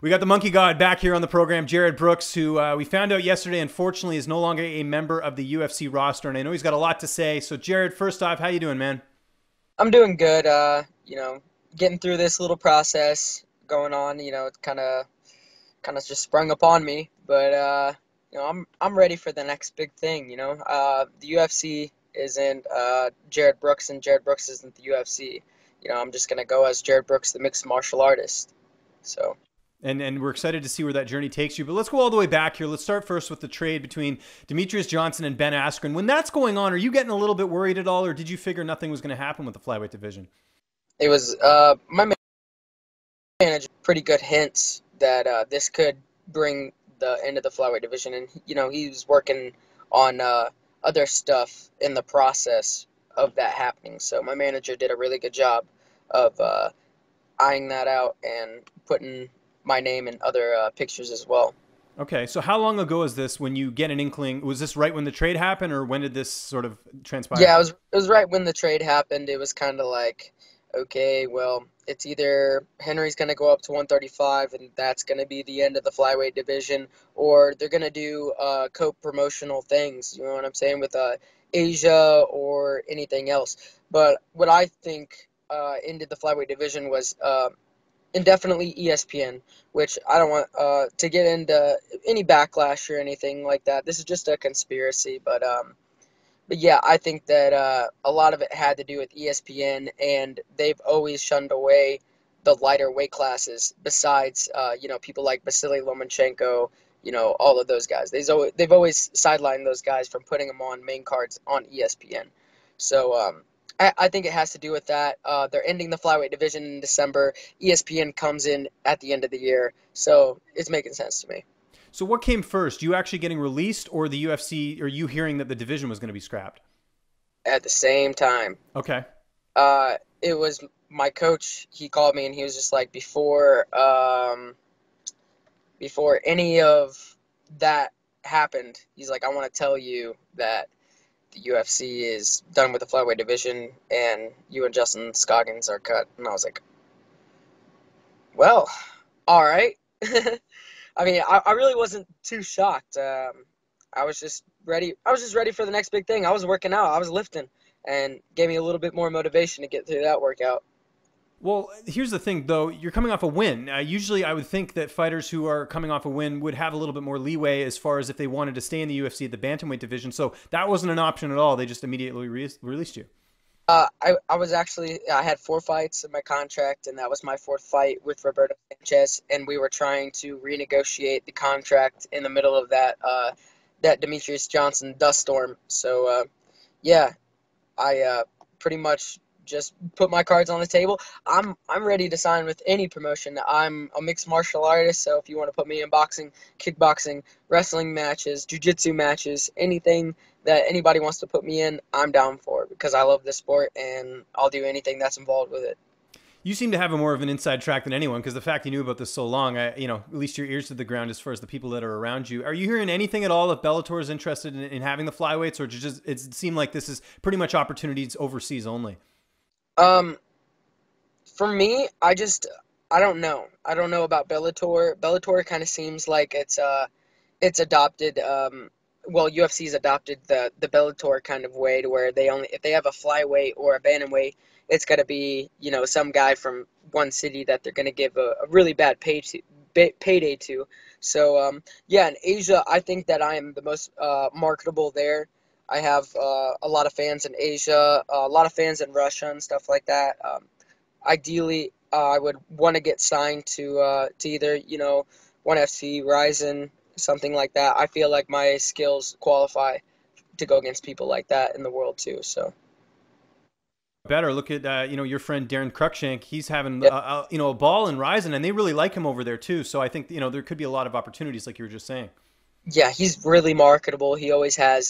We got the monkey god back here on the program, Jared Brooks, who we found out yesterday, unfortunately, is no longer a member of the UFC roster. And I know he's got a lot to say. So, Jared, first off, how you doing, man? I'm doing good. Getting through this little process going on. It kind of just sprung upon me, but I'm ready for the next big thing. The UFC isn't Jared Brooks, and Jared Brooks isn't the UFC. I'm just gonna go as Jared Brooks, the mixed martial artist. So. And we're excited to see where that journey takes you. But let's go all the way back here. Let's start first with the trade between Demetrius Johnson and Ben Askren. When that's going on, are you getting a little bit worried at all, or did you figure nothing was going to happen with the flyweight division? It was my manager pretty good hints that this could bring the end of the flyweight division, and he was working on other stuff in the process of that happening. So my manager did a really good job of eyeing that out and putting my name in other pictures as well. Okay, so how long ago is this when you get an inkling? Was this right when the trade happened, or when did this sort of transpire? Yeah, it was right when the trade happened. It was kind of like, okay, well, it's either Henry's going to go up to 135 and that's going to be the end of the flyweight division, or they're going to do co-promotional things, you know what I'm saying, with Asia or anything else. But what I think ended the flyweight division was indefinitely ESPN, which I don't want to get into any backlash or anything like that. This is just a conspiracy, but yeah, I think that a lot of it had to do with ESPN, and they've always shunned away the lighter weight classes. Besides, people like Vasily Lomachenko, all of those guys. They've always sidelined those guys from putting them on main cards on ESPN. So I think it has to do with that. They're ending the flyweight division in December. ESPN comes in at the end of the year, so it's making sense to me. So what came first? You actually getting released, or the UFC, or you hearing that the division was going to be scrapped? At the same time, Okay. it was my coach. He called me and he was just like, before any of that happened, he's like, I want to tell you that the UFC is done with the flyweight division, and you and Justin Scoggins are cut. And I was like, well, all right. I mean, I really wasn't too shocked. I was just ready. I was just ready for the next big thing. I was working out. I was lifting, and gave me a little bit more motivation to get through that workout. Well, here's the thing, though. You're coming off a win. Usually, I would think that fighters who are coming off a win would have a little bit more leeway as far as if they wanted to stay in the UFC at the bantamweight division. So that wasn't an option at all. They just immediately released you. I had 4 fights in my contract, and that was my fourth fight with Roberto Sanchez, and we were trying to renegotiate the contract in the middle of that Demetrius Johnson dust storm. So, yeah, I pretty much just put my cards on the table. I'm ready to sign with any promotion. I'm a mixed martial artist, so if you want to put me in boxing, kickboxing, wrestling matches, jiu-jitsu matches, anything that anybody wants to put me in, I'm down for it because I love this sport and I'll do anything that's involved with it. You seem to have a more of an inside track than anyone, because the fact you knew about this so long, at least your ears to the ground as far as the people that are around you. Are you hearing anything at all if Bellator is interested in having the flyweights, or it seem like this is pretty much opportunities overseas only? Um, for me, I don't know. I don't know about Bellator. Bellator kind of seems like it's adopted UFC's adopted the Bellator kind of way to where if they have a flyweight or a bantamweight, it's got to be, some guy from one city that they're going to give a really bad payday to. So yeah, in Asia, I think that I am the most marketable there. I have a lot of fans in Asia, a lot of fans in Russia and stuff like that. Ideally, I would want to get signed to either ONE FC, Ryzen, something like that. I feel like my skills qualify to go against people like that in the world too. So Better look at your friend Darren Cruikshank. He's having yeah, a ball in Ryzen, and they really like him over there too. So I think there could be a lot of opportunities, like you were just saying. yeah, he's really marketable. He always has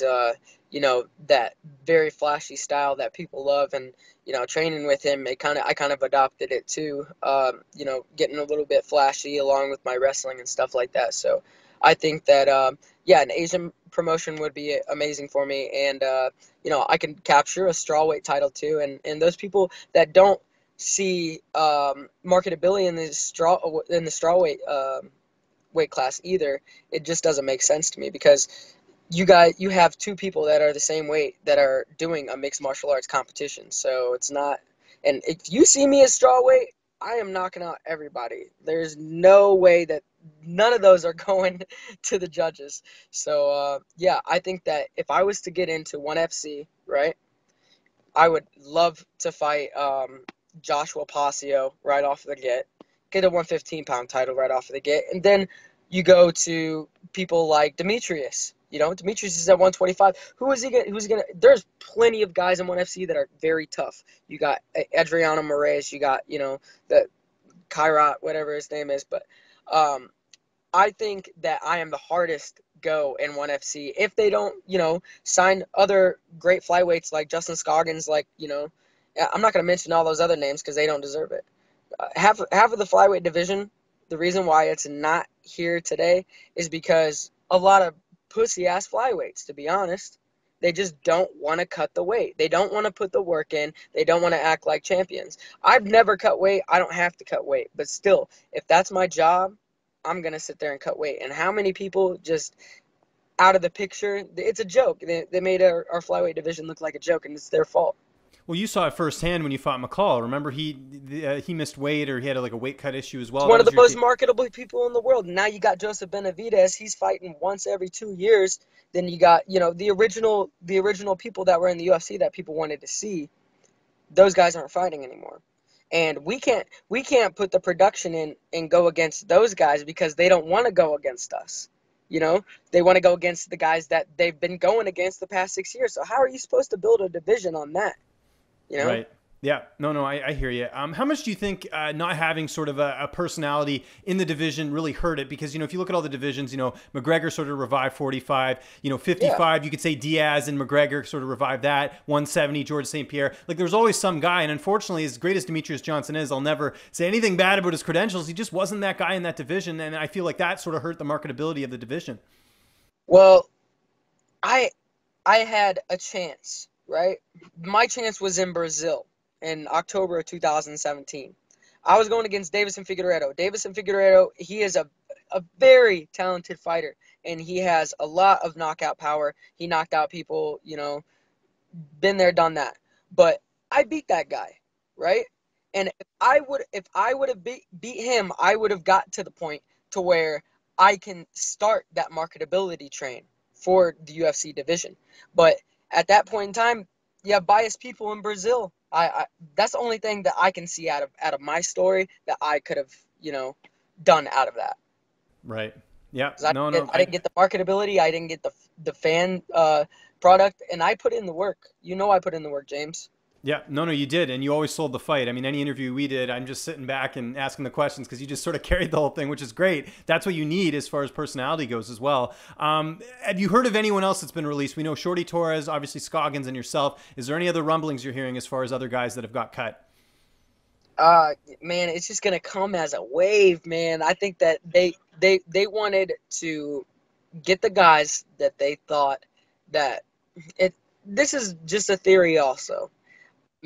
that very flashy style that people love, and training with him, I kind of adopted it too. Getting a little bit flashy along with my wrestling and stuff like that. So I think that yeah, an Asian promotion would be amazing for me, and I can capture a strawweight title too. And those people that don't see marketability in the strawweight weight class either. It just doesn't make sense to me because you have two people that are the same weight that are doing a mixed martial arts competition. So it's not. And if you see me as strawweight, I am knocking out everybody. There's no way that none of those are going to the judges. So yeah, I think that if I was to get into ONE FC, right, I would love to fight Joshua Pasio right off the get a 115-pound title right off of the get, and then you go to people like Demetrius. Demetrius is at 125. Who is he gonna? Who's he gonna? There's plenty of guys in ONE FC that are very tough. You got Adriano Moraes. You got the Kairat, whatever his name is. But I think that I am the hardest go in ONE FC if they don't, sign other great flyweights like Justin Scoggins, I'm not going to mention all those other names because they don't deserve it. Half of the flyweight division, the reason why it's not here today is because a lot of pussy-ass flyweights, to be honest, they just don't want to cut the weight. They don't want to put the work in. They don't want to act like champions. I've never cut weight. I don't have to cut weight. But still, if that's my job, I'm going to sit there and cut weight. And how many people just out of the picture? It's a joke. They made our flyweight division look like a joke, and it's their fault. Well, you saw it firsthand when you fought McCall. Remember, he missed weight, or he had like a weight cut issue as well. He's one of the most marketable people in the world. Now you got Joseph Benavidez. He's fighting once every 2 years. Then you got the original people that were in the UFC that people wanted to see. Those guys aren't fighting anymore, and we can't put the production in and go against those guys because they don't want to go against us. They want to go against the guys that they've been going against the past 6 years. So how are you supposed to build a division on that? Right. Yeah. No, I hear you. How much do you think not having sort of a personality in the division really hurt it? Because, if you look at all the divisions, McGregor sort of revived 45, 55, yeah. You could say Diaz and McGregor sort of revived that, 170, George St. Pierre. Like, there's always some guy. And unfortunately, as great as Demetrius Johnson is, I'll never say anything bad about his credentials. He just wasn't that guy in that division. And I feel like that sort of hurt the marketability of the division. Well, I had a chance. Right? My chance was in Brazil in October of 2017. I was going against Davison Figueiredo. He is a very talented fighter, and he has a lot of knockout power. He knocked out people, been there, done that. But I beat that guy, right? And if I would have beat him, I would have got to the point to where I can start that marketability train for the UFC division. But at that point in time, you have biased people in Brazil. I that's the only thing that I can see out of my story that I could have, done out of that. Right. Yeah. I didn't get the marketability. I didn't get the fan product, and I put in the work. I put in the work, James. Yeah, no, you did, and you always sold the fight. I mean, any interview we did, I'm just sitting back and asking the questions because you just sort of carried the whole thing, which is great. That's what you need as far as personality goes as well. Have you heard of anyone else that's been released? We know Shorty Torres, obviously Scoggins, and yourself. Is there any other rumblings you're hearing as far as other guys that have got cut? Man, it's just gonna come as a wave, man. I think that they wanted to get the guys that they thought that this is just a theory also.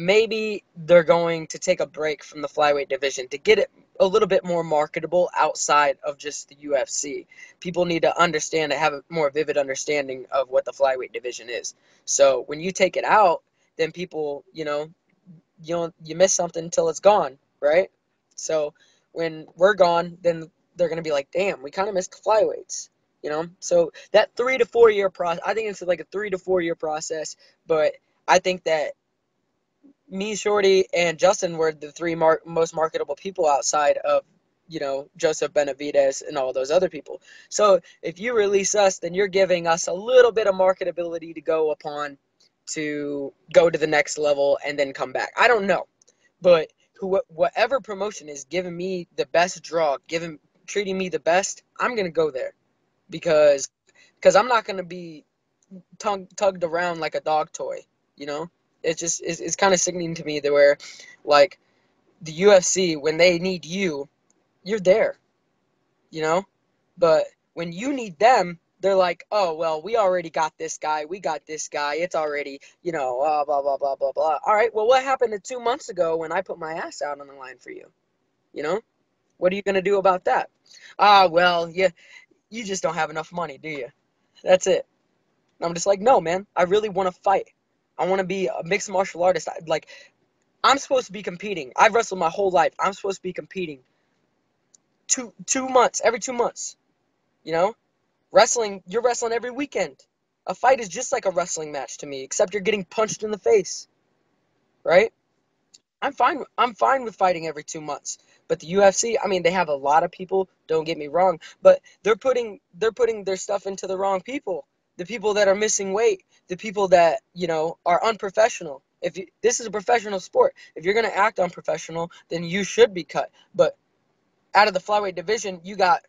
Maybe they're going to take a break from the flyweight division to get it a little bit more marketable outside of just the UFC. People need to understand and have a more vivid understanding of what the flyweight division is. So when you take it out, then people, you miss something until it's gone, right? So when we're gone, then they're going to be like, damn, we kind of missed the flyweights. So that 3 to 4 year process, I think it's like a 3 to 4 year process, but I think that me, Shorty, and Justin were the three most marketable people outside of, Joseph Benavidez and all those other people. So if you release us, then you're giving us a little bit of marketability to go upon to go to the next level and then come back. I don't know. But whatever promotion is giving me the best draw, treating me the best, I'm going to go there. Because I'm not going to be tugged around like a dog toy, It's kind of sickening to me that where, like, the UFC, when they need you, you're there, But when you need them, they're like, oh, well, we already got this guy. We got this guy. It's already, blah, blah, blah, blah, blah. All right, well, what happened 2 months ago when I put my ass out on the line for you? You know? What are you going to do about that? Well, yeah, you just don't have enough money, do you? That's it. And I'm just like, no, man, I really want to fight. I want to be a mixed martial artist. Like, I'm supposed to be competing. I've wrestled my whole life. I'm supposed to be competing 2 months, every 2 months, you know? Wrestling, you're wrestling every weekend. A fight is just like a wrestling match to me, except you're getting punched in the face, right? I'm fine with fighting every 2 months. But the UFC, I mean, they have a lot of people, don't get me wrong, but they're putting their stuff into the wrong people. The people that are missing weight, the people that, are unprofessional. This is a professional sport. If you're going to act unprofessional, then you should be cut. But out of the flyweight division, you got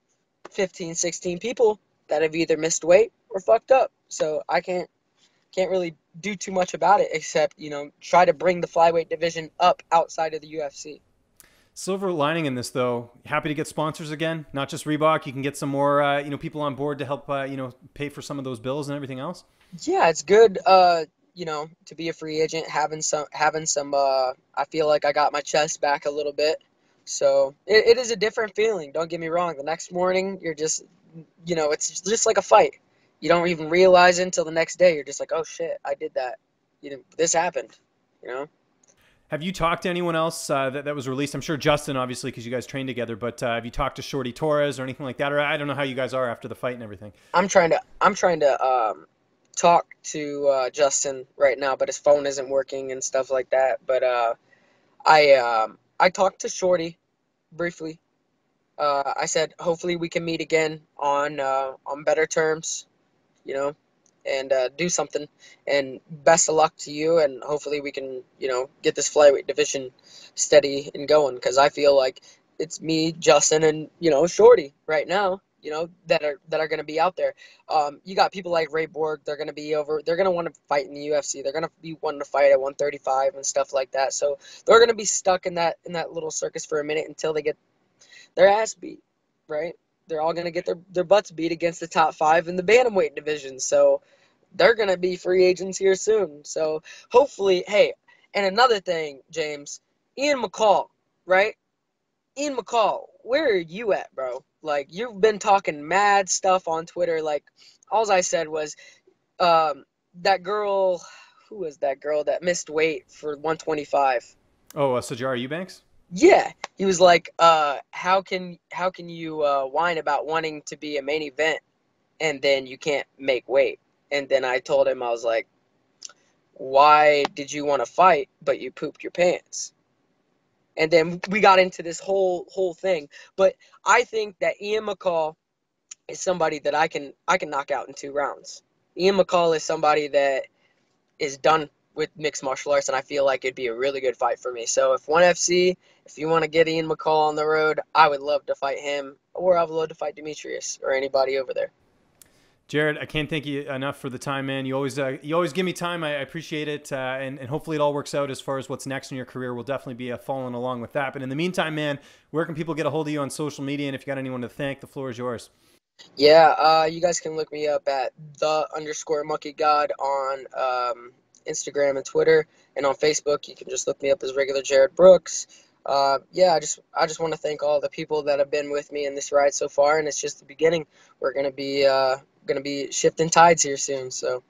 15, 16 people that have either missed weight or fucked up. So I can't really do too much about it except, try to bring the flyweight division up outside of the UFC. Silver lining in this, though, happy to get sponsors again, not just Reebok. You can get some more, people on board to help, pay for some of those bills and everything else. Yeah, it's good, to be a free agent, having some, I feel like I got my chest back a little bit. So it is a different feeling. Don't get me wrong. The next morning, you're just, it's just like a fight. You don't even realize it until the next day. You're just like, oh shit, I did that. This happened, you know? Have you talked to anyone else that was released? I'm sure Justin, obviously, because you guys trained together. But have you talked to Shorty Torres or anything like that? Or I don't know how you guys are after the fight and everything. I'm trying to talk to Justin right now, but his phone isn't working and stuff like that. But I talked to Shorty briefly. I said hopefully we can meet again on better terms, you know, and do something. And best of luck to you, and hopefully we can, get this flyweight division steady and going, because I feel like it's me, Justin, and Shorty right now, that are going to be out there. You got people like Ray Borg. They're going to be over. They're going to want to fight in the UFC. They're going to be wanting to fight at 135 and stuff like that. So they're going to be stuck in that little circus for a minute until they get their ass beat, right? They're all going to get their butts beat against the top five in the bantamweight division. So they're going to be free agents here soon. So hopefully, hey, and another thing, James, Ian McCall, right? Ian McCall, where are you at, bro? Like, you've been talking mad stuff on Twitter. Like, all I said was, that girl, who was that girl that missed weight for 125? Oh, Sajara Eubanks? Yeah, he was like, how can you whine about wanting to be a main event and then you can't make weight? And then I told him, I was like, why did you want to fight but you pooped your pants? And then we got into this whole thing. But I think that Ian McCall is somebody that I can knock out in 2 rounds. Ian McCall is somebody that is done with mixed martial arts, and I feel like it'd be a really good fight for me. So if ONE FC, if you want to get Ian McCall on the road, I would love to fight him, or I would love to fight Demetrius or anybody over there. Jared, I can't thank you enough for the time, man. You always give me time. I appreciate it, and hopefully it all works out as far as what's next in your career. We'll definitely be following along with that. But in the meantime, man, where can people get a hold of you on social media? And if you got anyone to thank, the floor is yours. Yeah, you guys can look me up at _monkeygod on Instagram and Twitter, and on Facebook you can just look me up as regular Jared Brooks. Yeah, I just want to thank all the people that have been with me in this ride so far, and it's just the beginning. We're gonna be shifting tides here soon, so